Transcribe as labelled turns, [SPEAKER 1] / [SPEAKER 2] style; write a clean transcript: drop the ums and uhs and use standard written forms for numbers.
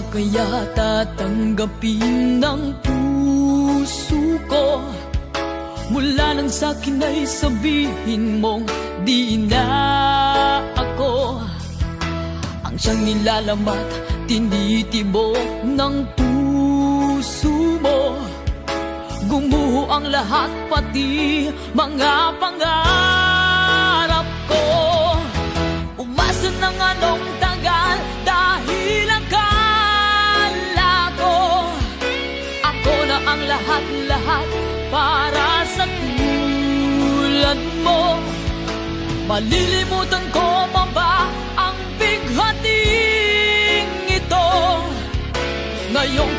[SPEAKER 1] kaya tatanggapin ng puso ko? Mula nang sa'kin ay sabihin mong di na ako ang siyang nilalamat, tinitibok ng puso mo. Gumuho ang lahat, pati mga pangarap ko. Umasa ng anong tagal dahil akala ko ako na ang lahat-lahat para sa tulad mo. Malilimutan ko pa ba ang bighating ito ngayong